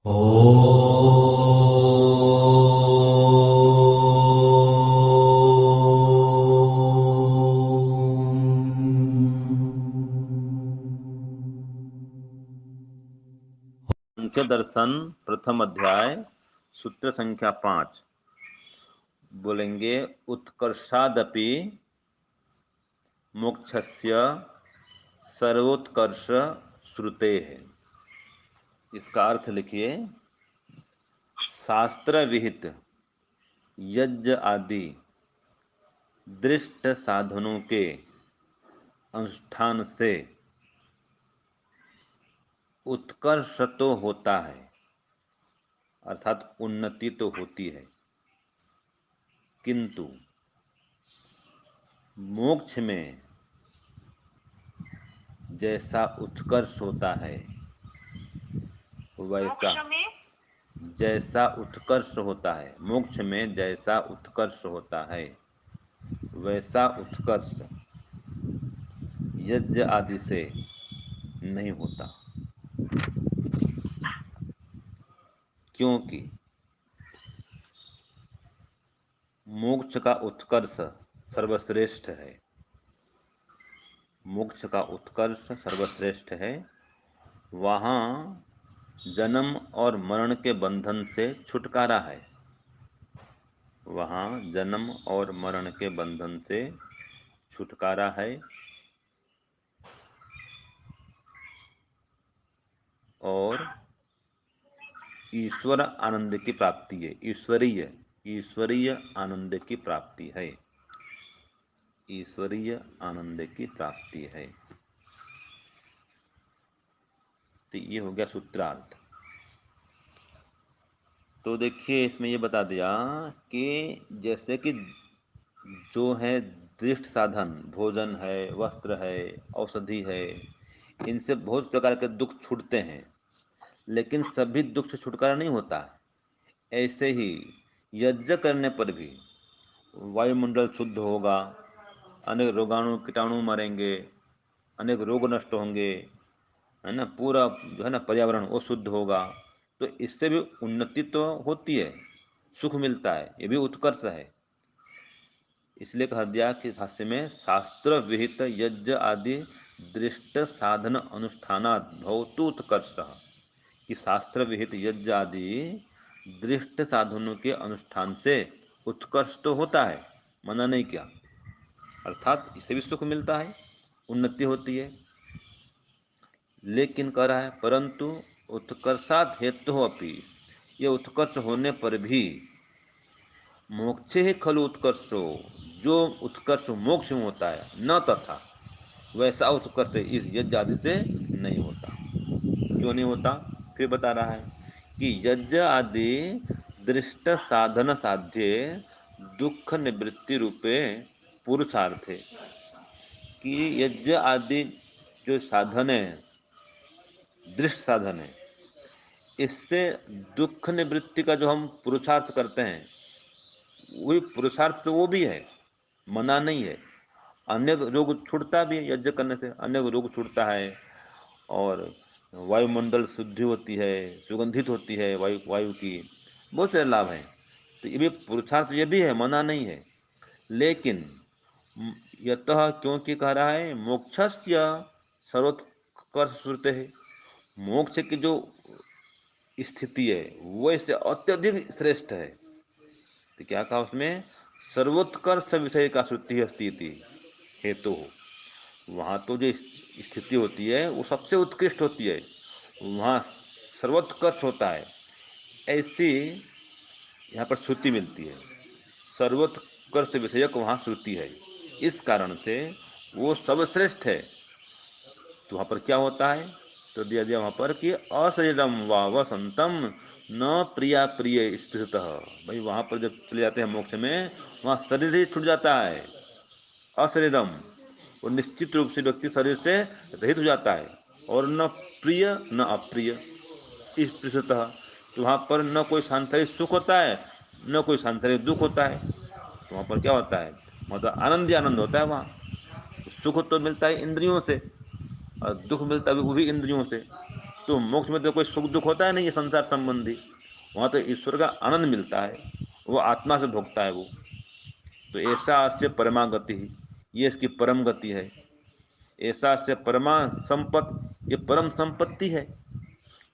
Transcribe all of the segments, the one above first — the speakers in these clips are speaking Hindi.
सांख्य दर्शन प्रथम अध्याय सूत्र संख्या 5 बोलेंगे। उत्कर्षादपि मोक्षस्य सर्वोत्कर्ष श्रुते है। इसका अर्थ लिखिए। शास्त्र विहित यज्ञ आदि दृष्ट साधनों के अनुष्ठान से उत्कर्ष तो होता है, अर्थात उन्नति तो होती है, किंतु मोक्ष में जैसा उत्कर्ष होता है वैसा जैसा उत्कर्ष होता है, मोक्ष में जैसा उत्कर्ष होता है वैसा उत्कर्ष यज्ञ आदि से नहीं होता, क्योंकि मोक्ष का उत्कर्ष सर्वश्रेष्ठ है। मोक्ष का उत्कर्ष सर्वश्रेष्ठ है। वहाँ जन्म और मरण के बंधन से छुटकारा है। वहाँ जन्म और मरण के बंधन से छुटकारा है और ईश्वर आनंद की प्राप्ति है। ईश्वरीय आनंद की प्राप्ति है। ईश्वरीय आनंद की प्राप्ति है। तो ये हो गया सूत्रार्थ। तो देखिए, इसमें ये बता दिया कि जैसे कि जो है दृष्ट साधन, भोजन है, वस्त्र है, औषधि है, इनसे बहुत प्रकार के दुख छूटते हैं, लेकिन सभी दुख से छुटकारा नहीं होता। ऐसे ही यज्ञ करने पर भी वायुमंडल शुद्ध होगा, अनेक रोगाणु कीटाणु मरेंगे, अनेक रोग नष्ट होंगे, है ना, पूरा जो है ना पर्यावरण वो शुद्ध होगा। तो इससे भी उन्नति तो होती है, सुख मिलता है, ये भी उत्कर्ष है। इसलिए कहा दिया कि भाष्य में शास्त्र विहित यज्ञ आदि दृष्ट साधन अनुष्ठानात् भवतु उत्कर्ष, कि शास्त्र विहित यज्ञ आदि दृष्ट साधनों के अनुष्ठान से उत्कर्ष तो होता है, मना नहीं किया, अर्थात इससे भी सुख मिलता है, उन्नति होती है। लेकिन कह रहा है परंतु उत्कर्षात् हेतु अपि, ये उत्कर्ष होने पर भी मोक्षे ही खलु उत्कर्षो, जो उत्कर्ष मोक्ष में होता है, न तथा वैसा उत्कर्ष इस यज्ञ आदि से नहीं होता। क्यों नहीं होता? फिर बता रहा है कि यज्ञ आदि दृष्ट साधन साध्य दुख निवृत्ति रूपे पुरुषार्थ है, कि यज्ञ आदि जो साधन है, दृष्ट साधन है, इससे दुख निवृत्ति का जो हम पुरुषार्थ करते हैं, वही पुरुषार्थ तो वो भी है, मना नहीं है। अनेक रोग छूटता भी है, यज्ञ करने से अनेक रोग छूटता है, और वायुमंडल शुद्धि होती है, सुगंधित होती है वायु की, बहुत सारे लाभ हैं। तो ये भी पुरुषार्थ, ये भी है, मना नहीं है। लेकिन यतः, क्योंकि कह रहा है मोक्षस्य सर्वोत्कर्ष श्रुते है, मोक्ष की जो स्थिति है वो इससे अत्यधिक श्रेष्ठ है। तो क्या कहा उसमें? सर्वोत्कर्ष विषय का श्रुति स्थिति हेतु हो, वहाँ तो जो स्थिति होती है वो सबसे उत्कृष्ट होती है, वहाँ सर्वोत्कर्ष होता है, ऐसी यहाँ पर श्रुति मिलती है। सर्वोत्कर्ष विषयक वहाँ श्रुति है, इस कारण से वो सर्वश्रेष्ठ है। तो वहाँ पर क्या होता है? तो दिया दिया वहाँ पर कि अशरीरम व वसंतम न प्रिया प्रिय स्थित। भाई वहाँ पर जब चले जाते हैं मोक्ष में, वहाँ शरीर ही छूट जाता है, अशरीरम, और निश्चित रूप से व्यक्ति शरीर से रहित हो जाता है, और न प्रिय न अप्रिय इस पृष्ठतः। तो वहाँ पर न कोई सांसारिक सुख होता है, न कोई सांसारिक दुख होता है। तो वहाँ पर क्या होता है? मतलब आनंद ही आनंद होता है। वहाँ सुख तो मिलता है इंद्रियों से, और दुख मिलता है वो भी इंद्रियों से। तो मोक्ष में तो कोई सुख दुख होता है नहीं, ये संसार संबंधी। वहाँ तो ईश्वर का आनंद मिलता है, वो आत्मा से भोगता है वो। तो ऐसा अस्य परमागति, ये इसकी परम गति है। ऐसा से परमा संपत, ये परम संपत्ति है।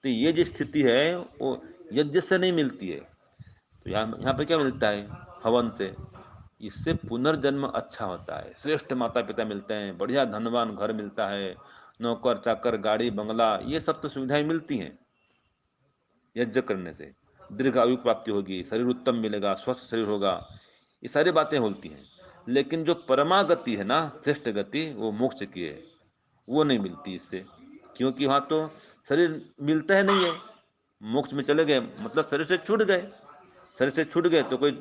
तो ये जो स्थिति है वो यज्ञ से नहीं मिलती है। तो यहाँ पे क्या मिलता है? हवन से। इससे पुनर्जन्म अच्छा होता है, श्रेष्ठ माता पिता मिलते हैं, बढ़िया धनवान घर मिलता है, नौकर चाकर गाड़ी बंगला, ये सब तो सुविधाएं मिलती हैं यज्ञ करने से। दीर्घ आयु प्राप्ति होगी, शरीर उत्तम मिलेगा, स्वस्थ शरीर होगा, ये सारी बातें होती हैं। लेकिन जो परमागति है ना, श्रेष्ठ गति, वो मोक्ष की है, वो नहीं मिलती इससे। क्योंकि वहाँ तो शरीर मिलता है नहीं है। मोक्ष में चले गए मतलब शरीर से छूट गए। शरीर से छूट गए तो कोई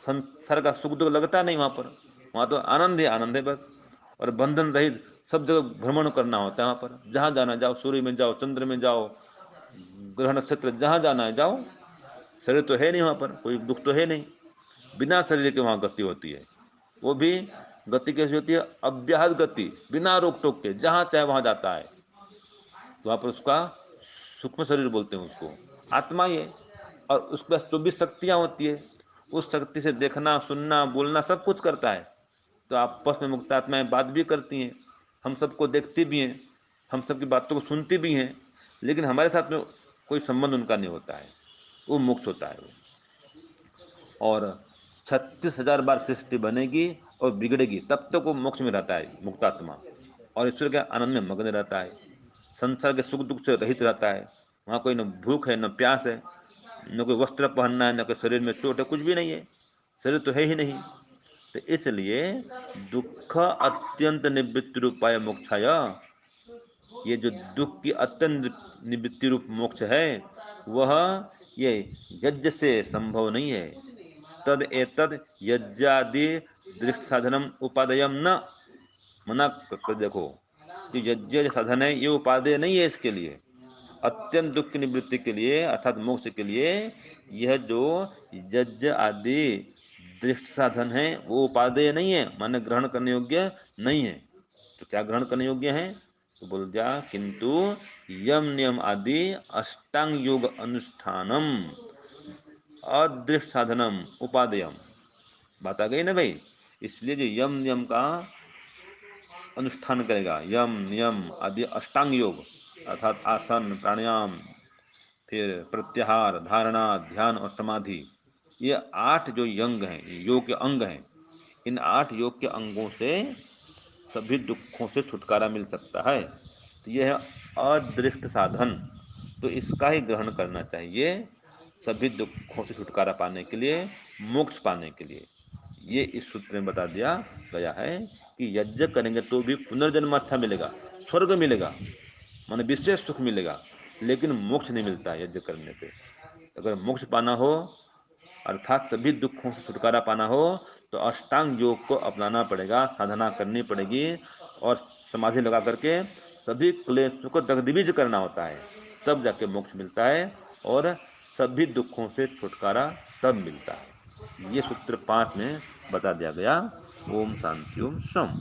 संसार का सुख दुख लगता नहीं वहाँ पर। वहाँ तो आनंद है बस। और बंधन रहित सब जगह भ्रमण करना होता है वहाँ पर। जहाँ जाना जाओ, सूर्य में जाओ, चंद्र में जाओ, ग्रह नक्षत्र जहाँ जाना है जाओ। शरीर तो है नहीं वहाँ पर, कोई दुख तो है नहीं। बिना शरीर के वहाँ गति होती है। वो भी गति कैसी होती है? अव्याहत गति, बिना रोक टोक के, जहाँ चाहे वहाँ जाता है। तो वहाँ पर उसका सूक्ष्म शरीर बोलते हैं उसको, आत्मा ही है। और उसके पास 24 शक्तियाँ होती है। उस शक्ति से देखना, सुनना, बोलना सब कुछ करता है। तो आपस में मुक्त आत्माएं बात भी करती हैं, हम सबको देखती भी हैं, हम सबकी बातों को सुनती भी हैं। लेकिन हमारे साथ में कोई संबंध उनका नहीं होता है। वो मुक्त होता है वो। और 36,000 बार सृष्टि बनेगी और बिगड़ेगी, तब तक वो मोक्ष में रहता है मुक्तात्मा। और ईश्वर के आनंद में मग्न रहता है, संसार के सुख दुख से रहित रहता है। वहाँ कोई न भूख है, न प्यास है, न कोई वस्त्र पहनना है, न कोई शरीर में चोट है, कुछ भी नहीं है। शरीर तो है ही नहीं। तो इसलिए दुख अत्यंत निवृत्ति रूपाय मोक्षाय, ये जो दुख की अत्यंत निवृत्ति रूप मोक्ष है, वह ये यज्ञ से संभव नहीं है। तद एतद यज्ञादि दृष्ट साधनम उपादेयम न, मना कर देखो, जो यज्ञ साधन है ये उपादेय नहीं है इसके लिए। अत्यंत दुख की निवृत्ति के लिए अर्थात मोक्ष के लिए यह जो यज्ञ आदि दृष्ट साधन है वो उपादेय नहीं है, माने ग्रहण करने योग्य नहीं है। तो क्या ग्रहण करने योग्य है? तो बोल दिया किंतु यम नियम आदि अष्टांग योग अनुष्ठानम अदृष्ट साधनम उपादेयम। बात आ गई ना भाई। इसलिए जो यम नियम का अनुष्ठान करेगा, यम नियम आदि अष्टांग योग अर्थात आसन, प्राणायाम, फिर प्रत्याहार, धारणा, ध्यान और समाधि, ये 8 जो यंग हैं, योग के अंग हैं। इन 8 योग के अंगों से सभी दुखों से छुटकारा मिल सकता है। तो यह है अदृष्ट साधन। तो इसका ही ग्रहण करना चाहिए सभी दुखों से छुटकारा पाने के लिए, मोक्ष पाने के लिए। ये इस सूत्र में बता दिया गया है कि यज्ञ करेंगे तो भी पुनर्जन्म अच्छा मिलेगा, स्वर्ग मिलेगा, माने विशेष सुख मिलेगा। लेकिन मोक्ष नहीं मिलता है यज्ञ करने से। अगर मोक्ष पाना हो अर्थात सभी दुखों से छुटकारा पाना हो तो अष्टांग योग को अपनाना पड़ेगा, साधना करनी पड़ेगी और समाधि लगा करके सभी क्लेशों को दग्धबीज करना होता है, तब जाके मोक्ष मिलता है और सभी दुखों से छुटकारा तब मिलता है। ये सूत्र 5 में बता दिया गया। ओम शांति ओम शम।